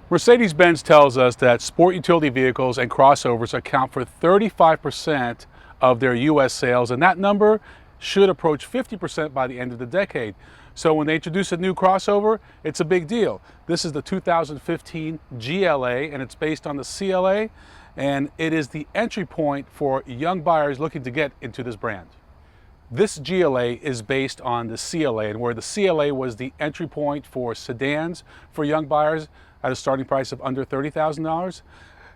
Mercedes-Benz tells us that sport utility vehicles and crossovers account for 35% of their U.S. sales, and that number should approach 50% by the end of the decade. So when they introduce a new crossover, it's a big deal. This is the 2015 GLA, and it's based on the CLA, and it is the entry point for young buyers looking to get into this brand. This GLA is based on the CLA, and where the CLA was the entry point for sedans for young buyers at a starting price of under $30,000.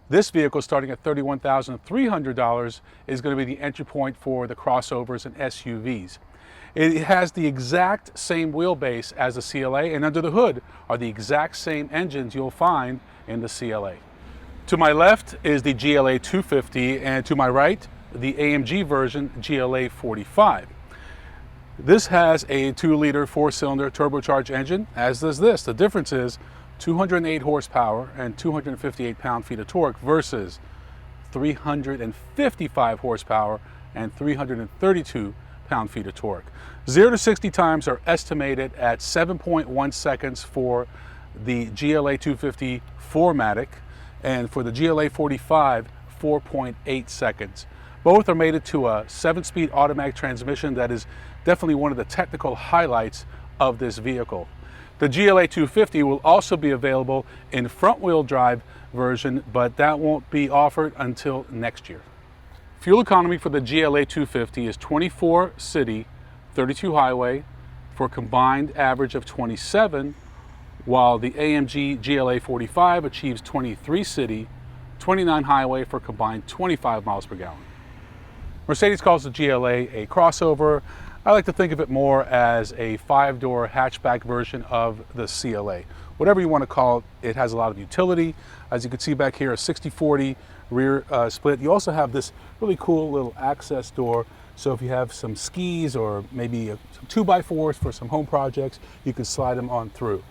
This vehicle, starting at $31,300, is going to be the entry point for the crossovers and SUVs. It has the exact same wheelbase as the CLA, and under the hood are the exact same engines you'll find in the CLA. To my left is the GLA250, and to my right, the AMG version GLA45. This has a 2-liter 4-cylinder turbocharged engine, as does this. The difference is 208 horsepower and 258 pound-feet of torque versus 355 horsepower and 332 pound-feet of torque. 0 to 60 times are estimated at 7.1 seconds for the GLA250 4MATIC, and for the GLA45, 4.8 seconds. Both are mated to a 7-speed automatic transmission that is definitely one of the technical highlights of this vehicle. The GLA250 will also be available in front-wheel drive version, but that won't be offered until next year. Fuel economy for the GLA250 is 24 city, 32 highway, for a combined average of 27, while the AMG GLA45 achieves 23 city, 29 highway for a combined 25 miles per gallon. Mercedes calls the GLA a crossover. I like to think of it more as a 5-door hatchback version of the CLA. Whatever you want to call it, it has a lot of utility. As you can see back here, a 60/40 rear split. You also have this really cool little access door, so if you have some skis or maybe some 2x4s for some home projects, you can slide them on through.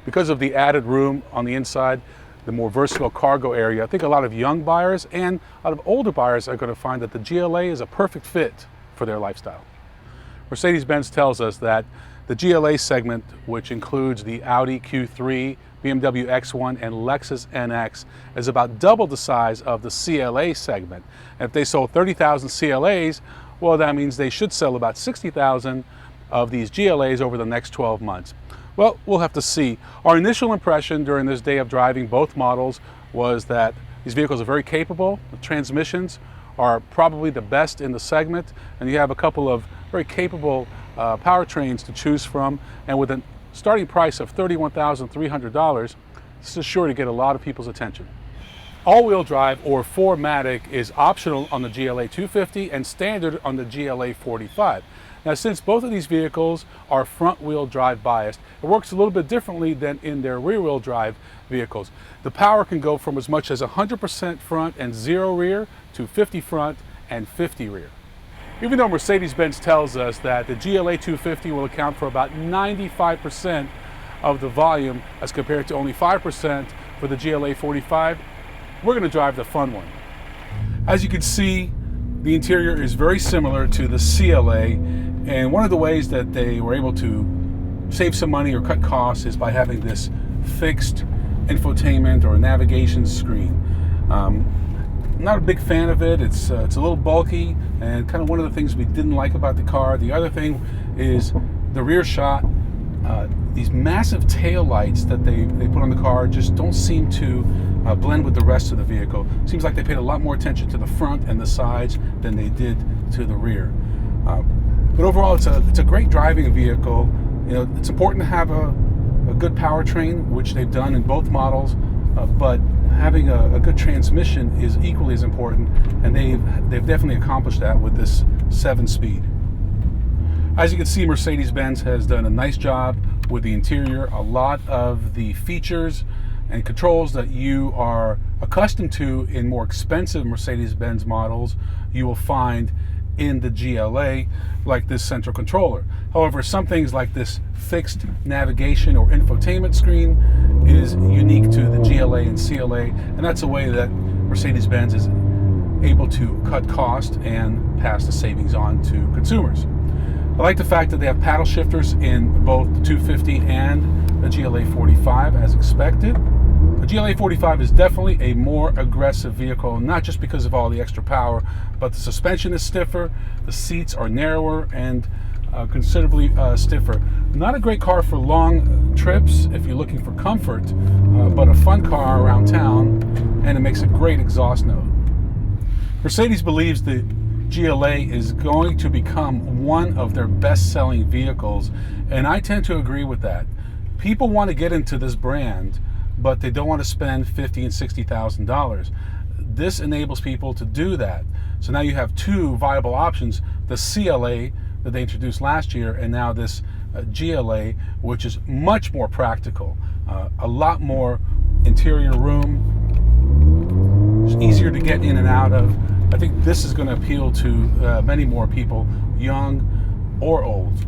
Because of the added room on the inside, the more versatile cargo area, I think a lot of young buyers and a lot of older buyers are going to find that the GLA is a perfect fit for their lifestyle. Mercedes-Benz tells us that the GLA segment, which includes the Audi Q3, BMW X1, and Lexus NX, is about double the size of the CLA segment. And if they sold 30,000 CLAs, well, that means they should sell about 60,000 of these GLAs over the next 12 months. Well, we'll have to see. Our initial impression during this day of driving both models was that these vehicles are very capable. The transmissions are probably the best in the segment, and you have a couple of very capable powertrains to choose from. And with a starting price of $31,300, this is sure to get a lot of people's attention. All-wheel drive or 4MATIC is optional on the GLA250 and standard on the GLA45. Now, since both of these vehicles are front-wheel drive biased, it works a little bit differently than in their rear-wheel drive vehicles. The power can go from as much as 100% front and 0 rear to 50 front and 50 rear. Even though Mercedes-Benz tells us that the GLA250 will account for about 95% of the volume as compared to only 5% for the GLA45, we're going to drive the fun one. As you can see, the interior is very similar to the CLA, and one of the ways that they were able to save some money or cut costs is by having this fixed infotainment or navigation screen. I'm not a big fan of it. It's a little bulky and kind of one of the things we didn't like about the car. The other thing is the rear shot. These massive tail lights that they put on the car just don't seem to blend with the rest of the vehicle. Seems like they paid a lot more attention to the front and the sides than they did to the rear. But overall, it's a great driving vehicle. You know, it's important to have a good powertrain, which they've done in both models, but having a good transmission is equally as important, and they've definitely accomplished that with this 7-speed. As you can see, Mercedes-Benz has done a nice job with the interior. A lot of the features and controls that you are accustomed to in more expensive Mercedes-Benz models, you will find in the GLA, like this central controller. However, some things like this fixed navigation or infotainment screen is unique to the GLA and CLA, and that's a way that Mercedes-Benz is able to cut cost and pass the savings on to consumers. I like the fact that they have paddle shifters in both the 250 and the GLA45 as expected. The GLA45 is definitely a more aggressive vehicle, not just because of all the extra power, but the suspension is stiffer, the seats are narrower, and considerably stiffer. Not a great car for long trips if you're looking for comfort, but a fun car around town, and it makes a great exhaust note. Mercedes believes the GLA is going to become one of their best-selling vehicles, and I tend to agree with that. People want to get into this brand, but they don't want to spend $50,000 and $60,000. This enables people to do that. So now you have two viable options: the CLA that they introduced last year, and now this GLA, which is much more practical, a lot more interior room, it's easier to get in and out of. I think this is going to appeal to many more people, young or old.